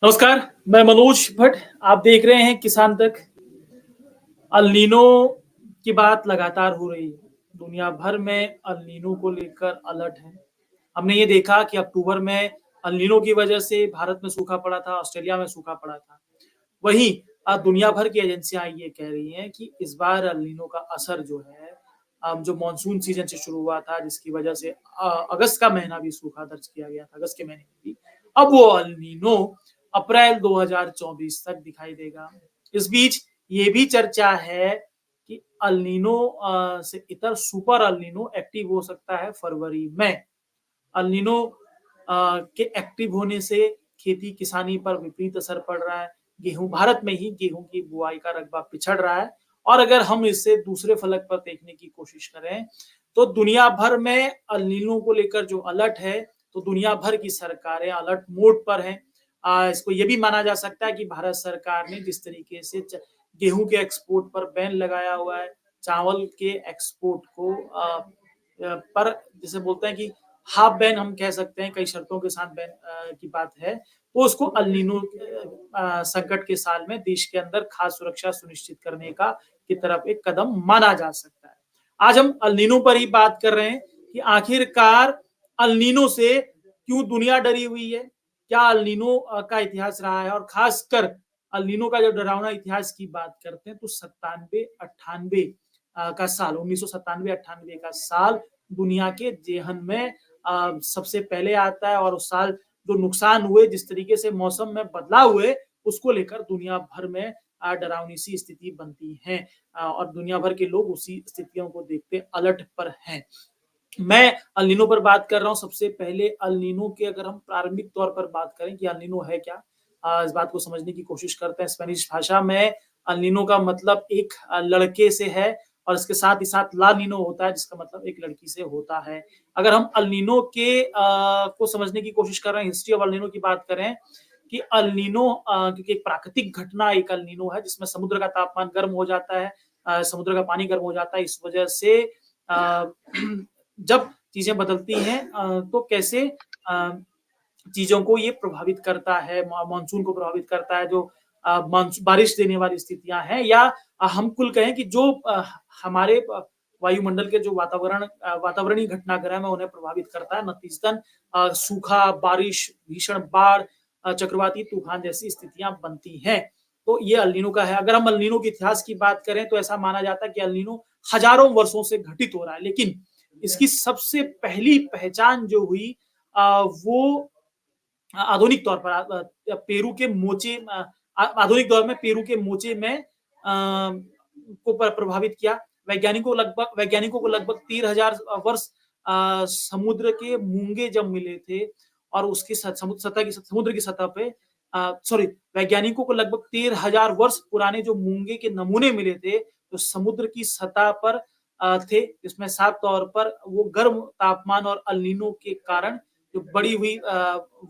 नमस्कार, मैं मनोज भट्ट। आप देख रहे हैं किसान तक। अल नीनो की बात लगातार हो रही है। दुनिया भर में अल नीनो को लेकर अलर्ट है। हमने ये देखा कि अक्टूबर में अल नीनो की वजह से भारत में सूखा पड़ा था, ऑस्ट्रेलिया में सूखा पड़ा था। वहीं दुनिया भर की एजेंसियां ये कह रही हैं कि इस बार अल नीनो का असर जो है, जो मानसून सीजन से शुरू हुआ था, जिसकी वजह से अगस्त का महीना भी सूखा दर्ज किया गया था, अगस्त के महीने में भी। अब वो अल नीनो अप्रैल 2024 तक दिखाई देगा। इस बीच ये भी चर्चा है कि अल नीनो से इतर सुपर अल नीनो एक्टिव हो सकता है फरवरी में। अल नीनो के एक्टिव होने से खेती किसानी पर विपरीत असर पड़ रहा है। गेहूं भारत में ही गेहूं की बुआई का रकबा पिछड़ रहा है। और अगर हम इसे दूसरे फलक पर देखने की कोशिश करें तो दुनिया भर में अल नीनो को लेकर जो अलर्ट है, तो दुनिया भर की सरकारें अलर्ट मोड पर हैं। इसको ये भी माना जा सकता है कि भारत सरकार ने जिस तरीके से गेहूं के एक्सपोर्ट पर बैन लगाया हुआ है, चावल के एक्सपोर्ट को पर जिसे बोलते हैं कि हाफ बैन हम कह सकते हैं, कई शर्तों के साथ बैन की बात है, तो उसको अल नीनो संकट के साल में देश के अंदर खाद्य सुरक्षा सुनिश्चित करने का की तरफ एक कदम माना जा सकता है। आज हम अल नीनो पर ही बात कर रहे हैं कि आखिरकार अल नीनो से क्यों दुनिया डरी हुई है, क्या अल नीनो का इतिहास रहा है, और खासकर अल नीनो का जो डरावना इतिहास की बात करते हैं तो 97-98 का साल 1997-98 का साल दुनिया के जेहन में सबसे पहले आता है। और उस साल जो नुकसान हुए, जिस तरीके से मौसम में बदलाव हुए, उसको लेकर दुनिया भर में डरावनी सी स्थिति बनती है। और दुनिया भर के लोग उसी स्थितियों को देखते अलर्ट पर हैं। मैं अल नीनो पर बात कर रहा हूँ। सबसे पहले अल नीनो के अगर हम प्रारंभिक तौर पर बात करें कि अल नीनो है क्या, इस बात को समझने की कोशिश करते हैं। स्पेनिश भाषा में अल नीनो का मतलब एक लड़के से है, और इसके साथ ही साथ ला नीनो होता है, जिसका मतलब एक लड़की से होता है। अगर हम अल नीनो के को समझने की कोशिश कर रहे हैं, हिस्ट्री ऑफ अल नीनो की बात करें कि अल नीनो क्योंकि एक प्राकृतिक घटना एक अल नीनो है, जिसमें समुद्र का तापमान गर्म हो जाता है, समुद्र का पानी गर्म हो जाता है। इस वजह से अ, जब चीजें बदलती हैं तो कैसे अ, चीजों को ये प्रभावित करता है, मानसून को प्रभावित करता है, जो बारिश देने वाली स्थितियां हैं, या हम कुल कहें कि जो हमारे वायुमंडल के जो वातावरणीय घटनाक्रम है उन्हें प्रभावित करता है। नतीजतन सूखा, बारिश, भीषण बाढ़, चक्रवाती तूफान जैसी स्थितियां बनती हैं। तो ये अल नीनो का है। अगर हम अल नीनो के इतिहास की बात करें तो ऐसा माना जाता है कि अल नीनो हजारों वर्षों से घटित हो रहा है, लेकिन इसकी सबसे पहली पहचान जो हुई वो आधुनिक तौर पर पेरू के मोचे आधुनिक दौर में पेरू के मोचे में को प्रभावित किया। वैज्ञानिकों को लगभग 3000 वर्ष समुद्र के मूंगे जब मिले थे, और उसकी समुद्र की सतह पे सॉरी वैज्ञानिकों को लगभग 13,000 वर्ष पुराने जो मूंगे के नमूने मिले थे, तो समुद्र की सतह पर थे, जिसमें साफ तौर पर वो गर्म तापमान और अल नीनो के कारण जो बढ़ी हुई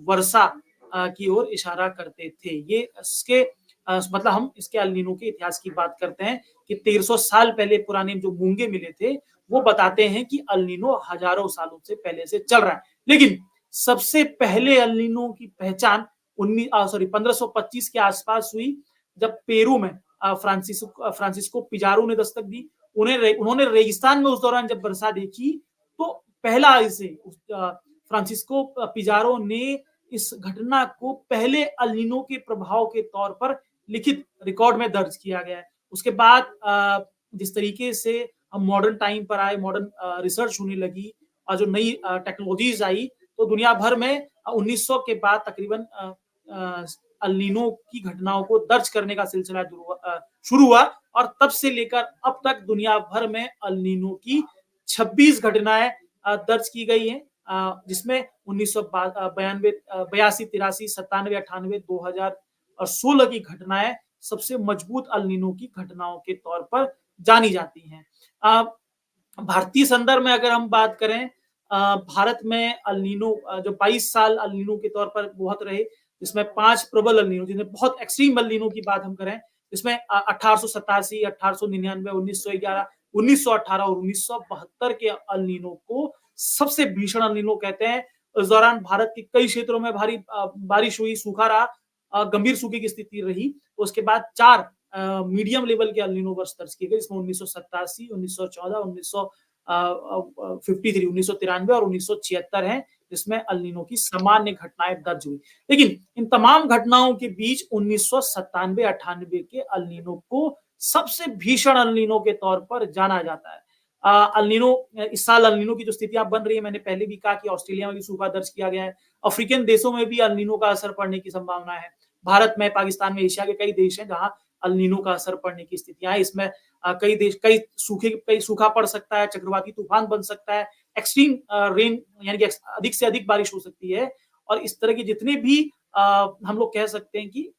वर्षा की ओर इशारा करते थे। ये इसके मतलब हम इसके अल नीनो के इतिहास की बात करते हैं कि 1300 साल पहले पुराने जो मूंगे मिले थे, वो बताते हैं कि अल नीनो हजारों सालों से पहले से चल रहा है। लेकिन सबसे पहले अल नीनो की पहचान 1525 के आसपास हुई, जब पेरू में फ्रांसिस्को पिजारो ने दस्तक दी। उन्होंने रेगिस्तान में उस दौरान जब वर्षा देखी, तो पहला इसे फ्रांसिस्को पिजारो ने इस घटना को पहले अल नीनो के प्रभाव के तौर पर लिखित रिकॉर्ड में दर्ज किया गया है। उसके बाद जिस तरीके से हम मॉडर्न टाइम पर आए, मॉडर्न रिसर्च होने लगी और जो नई टेक्नोलॉजीज आई, तो दुनिया भर में 1900 के बाद तकरीबन अल नीनो की घटनाओं को दर्ज करने का सिलसिला शुरू हुआ, और तब से लेकर अब तक दुनिया भर में अल नीनो की 26 घटनाएं दर्ज की गई हैं, जिसमें 1992, 82, 83, 97, 98, 2016 की घटनाएं सबसे मजबूत अल नीनो की घटनाओं के तौर पर जानी जाती हैं। भारतीय संदर्भ में अगर हम बात करें, भारत में अल नीनो जो 22 साल अल नीनो के तौर पर बहुत रहे, जिसमें 5 प्रबल अल नीनो, जिसमें बहुत एक्सट्रीम अल नीनो की बात हम करें, इसमें 1887, 1899, 1911, 1918 और 1972 के अल नीनो को सबसे भीषण अल नीनो कहते हैं। इस दौरान भारत के कई क्षेत्रों में भारी बारिश हुई, सूखा रहा, गंभीर सूखे की स्थिति रही। तो उसके बाद 4 मीडियम लेवल के अल नीनो वर्ष दर्ज किए गए, जिसमें 1987, 1914, 1953, 1993 और 1976 हैं, जिसमें अल नीनो की सामान्य घटनाएं दर्ज हुई। लेकिन इन तमाम घटनाओं के बीच 1997-98 के अल नीनो को सबसे भीषण अल नीनो के तौर पर जाना जाता है। अल नीनो इस साल अल नीनो की जो स्थितियां बन रही है, मैंने पहले भी कहा कि ऑस्ट्रेलिया में भी सूखा दर्ज किया गया है। अफ्रीकन देशों में भी अल नीनो का असर पड़ने की संभावना है। भारत में, पाकिस्तान में, एशिया के कई देश हैं जहां अल नीनो का असर पड़ने की स्थितियां हैं। इसमें कई सूखा पड़ सकता है, चक्रवाती तूफान बन सकता है, एक्सट्रीम रेन यानी कि अधिक से अधिक बारिश हो सकती है, और इस तरह के जितने भी हम लोग कह सकते हैं कि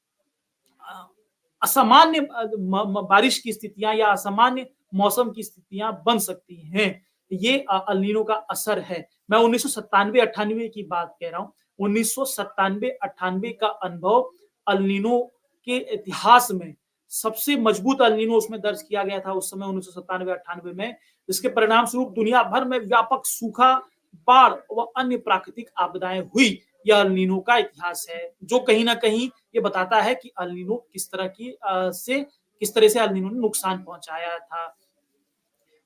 असामान्य बारिश की स्थितियां या असामान्य मौसम की स्थितियां बन सकती हैं। ये अल नीनो का असर है। मैं 1997-98 की बात कह रहा हूं। 1997-98 का अनुभव अल नीनो के इतिहास में सबसे मजबूत अल नीनो उसमें दर्ज किया गया था उस समय 1997-98 में, जिसके परिणाम स्वरूप दुनिया भर में व्यापक सूखा, बाढ़ व अन्य प्राकृतिक आपदाएं हुई। यह अल नीनो का इतिहास है, जो कहीं ना कहीं ये बताता है कि अल नीनो किस तरह से अल नीनो ने नुकसान पहुंचाया था।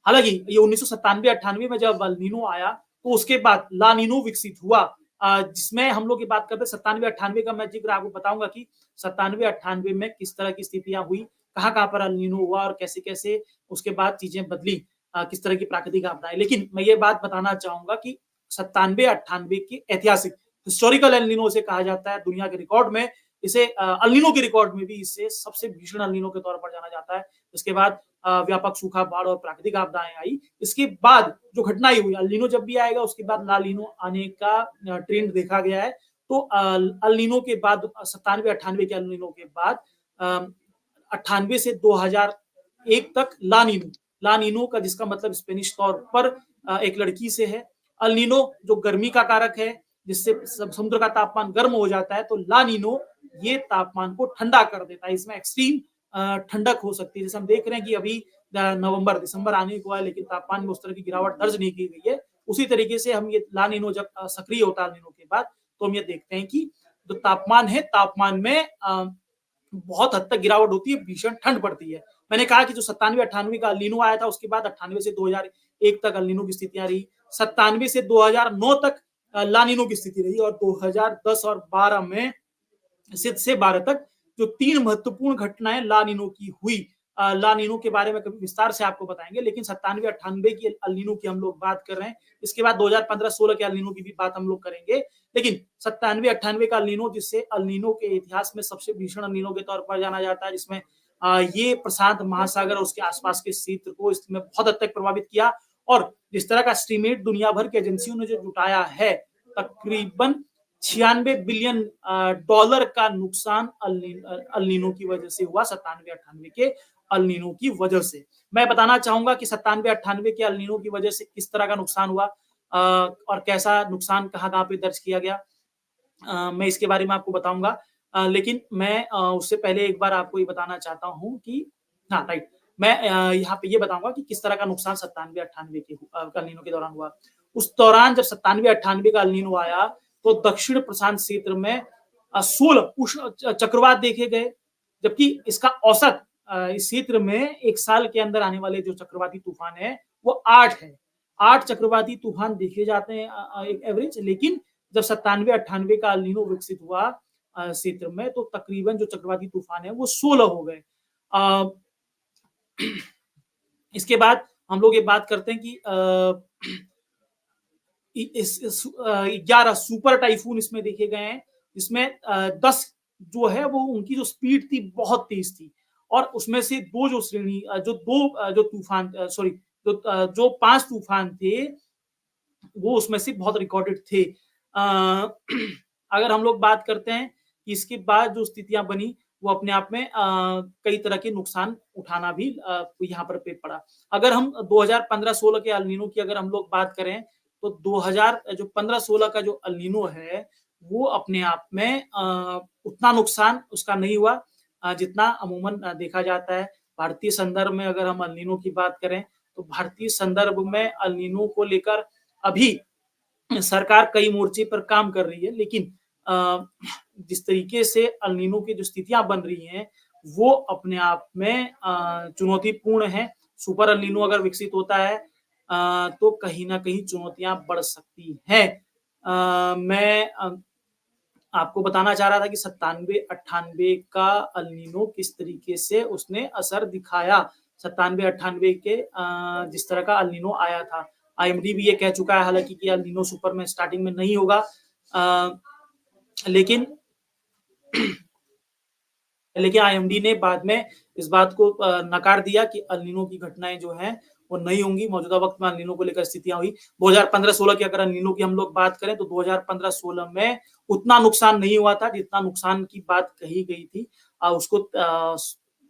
हालांकि ये 1997-98 में जब अल नीनो आया, तो उसके बाद ला नीनो विकसित हुआ, जिसमें हम लोग की बात करते हैं 97-98 का। मैं जिक्र आपको बताऊंगा कि 97-98 में किस तरह की स्थितियां हुई, कहां पर अल नीनो हुआ और कैसे कैसे उसके बाद चीजें बदली, किस तरह की प्राकृतिक आपदाएं। लेकिन मैं ये बात बताना चाहूंगा कि 97-98 की ऐतिहासिक हिस्टोरिकल एल नीनो से कहा जाता है। दुनिया के रिकॉर्ड में इसे अल नीनो के रिकॉर्ड में भी इसे सबसे भीषण अल नीनो के तौर पर जाना जाता है। इसके बाद व्यापक सूखा, बाढ़ और प्राकृतिक आपदाएं आई। इसके बाद जो घटनाएं हुई, अल नीनो जब भी आएगा उसके बाद ला नीनो आने का ट्रेंड देखा गया है। तो अल नीनो के बाद 97-98 के अल नीनो के बाद 98 से 2001 तक ला नीनो का, जिसका मतलब स्पेनिश तौर पर एक लड़की से है। अल नीनो जो गर्मी का कारक है, जिससे समुद्र का तापमान गर्म हो जाता है, तो ला नीनो ये तापमान को ठंडा कर देता है। इसमें एक्सट्रीम ठंडक हो सकती है, जैसे हम देख रहे हैं कि अभी नवंबर दिसंबर आने को है, लेकिन तापमान में उस तरह की गिरावट दर्ज नहीं की गई है। उसी तरीके से हम ये ला नीनो जब सक्रिय होता है नीनो के बाद, तो हम ये देखते हैं कि जो तापमान है, तापमान में बहुत हद तक गिरावट होती है, भीषण ठंड पड़ती है। मैंने कहा कि जो 97-98 का अल नीनो आया था, उसके बाद 98 से 2001 तक अल नीनो की स्थितियां रही। 97 से 2009 तक ला नीनो की स्थिति रही, और 2010 और 12 में से 12 तक जो 3 महत्वपूर्ण घटनाएं ला नीनो की हुई। ला नीनो के बारे में कभी विस्तार से आपको बताएंगे, लेकिन 97-98 की अल नीनो की हम लोग बात कर रहे हैं। इसके बाद 2015-16 के अल नीनो की भी बात हम लोग करेंगे, लेकिन 97-98 का अल नीनो, जिससे अल नीनो के इतिहास में सबसे भीषण अल नीनो के तौर पर जाना जाता है, जिसमें ये प्रशांत महासागर और उसके आसपास के क्षेत्र को इसमें बहुत हद तक प्रभावित किया। और जिस तरह का एस्टीमेट दुनिया भर की एजेंसियों ने जो जुटाया है, तकरीबन $96 बिलियन का नुकसान अल नीनो की वजह से हुआ। 97-98 के अल नीनो की वजह से मैं बताना चाहूंगा कि 97-98 के अल नीनो की वजह से किस तरह का नुकसान हुआ, और कैसा नुकसान कहां पे दर्ज किया गया, मैं इसके बारे में आपको बताऊंगा। लेकिन मैं उससे पहले एक बार आपको ये बताना चाहता हूं कि हाँ राइट, मैं यहाँ पे ये बताऊंगा कि किस तरह का नुकसान 97-98 के अल नीनो के दौरान हुआ। उस दौरान जब 97-98 का अल नीनो आया, तो दक्षिण प्रशांत क्षेत्र में 16 उष्ण चक्रवात देखे गए, जबकि इसका औसत इस क्षेत्र में एक साल के अंदर आने वाले जो चक्रवाती तूफान है, वो 8 है। 8 चक्रवाती तूफान देखे जाते हैं एक एवरेज। लेकिन जब 97-98 का अल नीनो विकसित हुआ क्षेत्र में, तो तकरीबन जो चक्रवाती तूफान है वो 16 हो गए। इसके बाद हम लोग ये बात करते हैं कि 11 सुपर टाइफून इसमें देखे गए हैं, जिसमें 10 जो है वो उनकी जो स्पीड थी बहुत तेज थी, और उसमें से जो तूफान सॉरी जो 5 तूफान थे, वो उसमें से बहुत रिकॉर्डेड थे। अगर हम लोग बात करते हैं कि इसके बाद जो स्थितियां बनी, वो अपने आप में कई तरह के नुकसान उठाना भी यहाँ पर पे पड़ा। अगर हम 2015-16 के अल नीनो की अगर हम लोग बात करें, तो 2015-16 का जो अल नीनो है, वो अपने आप में उतना नुकसान उसका नहीं हुआ जितना अमूमन देखा जाता है। भारतीय संदर्भ में अगर हम अल नीनो की बात करें, तो भारतीय संदर्भ में अल नीनो को लेकर अभी सरकार कई मोर्चे पर काम कर रही है, लेकिन जिस तरीके से अल नीनो की जो स्थितियाँ बन रही हैं, वो अपने आप में चुनौतीपूर्ण है। सुपर अल नीनो अगर विकसित होता है तो कहीं न कहीं चुनौतियाँ बढ़ सकती हैं। मैं आपको बताना चाह रहा था कि 97-98 का अल नीनो किस तरीके से उसने असर दिखाया। 97-98 के जिस तरह का अल नीनो आया था। आईएमडी भी ये कह चुका है हालाँकि कि अल नीनो सुपर में स्टार्टिंग में नहीं होगा। लेकिन आईएमडी ने बाद में इस बात को नकार दिया कि अल नीनो की घटनाएँ जो हैं, वो नहीं होंगी। मौजूदा वक़्त में अल नीनो को लेकर स्थितियाँ हुई। 2015-16 की अगर अल नीनो की हम लोग बात करें तो 2015-16 में उतना नुकसान नहीं हुआ था, जितना नुकसान की बात कही गई थी। उसको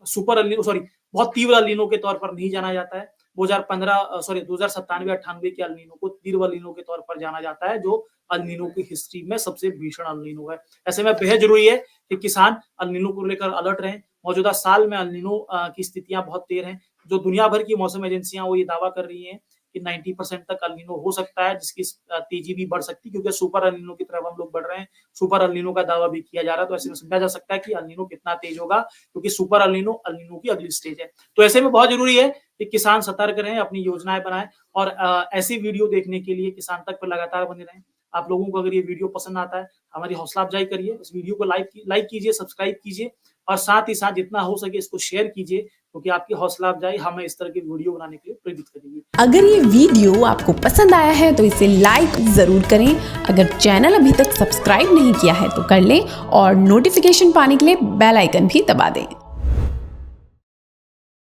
सुपर अल नीनो सॉरी बहुत तीव्र अल नीनो के तौर पर नहीं जाना जाता है। 2097-98 के अल नीनो को तीव्र अल नीनो के तौर पर जाना जाता है, जो अल नीनो की हिस्ट्री में सबसे भीषण अल नीनो है। ऐसे में बेहद ज़रूरी है कि किसान अल नीनो को लेकर अलर्ट रहें। मौजूदा साल में अल नीनो की स्थितियाँ बहुत तेज़ हैं। जो दुनिया भर की मौसम एजेंसियाँ वो ये दावा कर रही हैं कि 90% तक अल नीनो हो सकता है, जिसकी तेज़ी भी बढ़ सकती है क्योंकि सुपर अल नीनो की तरफ हम लोग बढ़ रहे हैं। सुपर अल नीनो का दावा भी किया जा रहा है, तो ऐसे में समझा जा सकता है कि अल नीनो कितना तेज़ होगा क्योंकि सुपर अल नीनो की अगली स्टेज है। तो ऐसे में बहुत ज़रूरी है कि किसान सतर्क रहें, अपनी योजनाएँ बनाएँ और ऐसी वीडियो देखने के लिए किसान तक पे लगातार बने रहें। आप लोगों को अगर ये वीडियो पसंद आता है, हमारी हौसला अफ़ज़ाई करिए, इस वीडियो को लाइक कीजिए, सब्सक्राइब कीजिए और साथ ही साथ जितना हो सके इसको शेयर कीजिए क्योंकि आपकी हौसला अफ़ज़ाई हमें इस तरह की वीडियो बनाने के लिए प्रेरित करेगी। अगर ये वीडियो आपको पसंद आया है तो इसे लाइक ज़रूर करें। अगर चैनल अभी तक सब्सक्राइब नहीं किया है तो कर लें और नोटिफिकेशन पाने के लिए बेल आइकन भी दबा दें।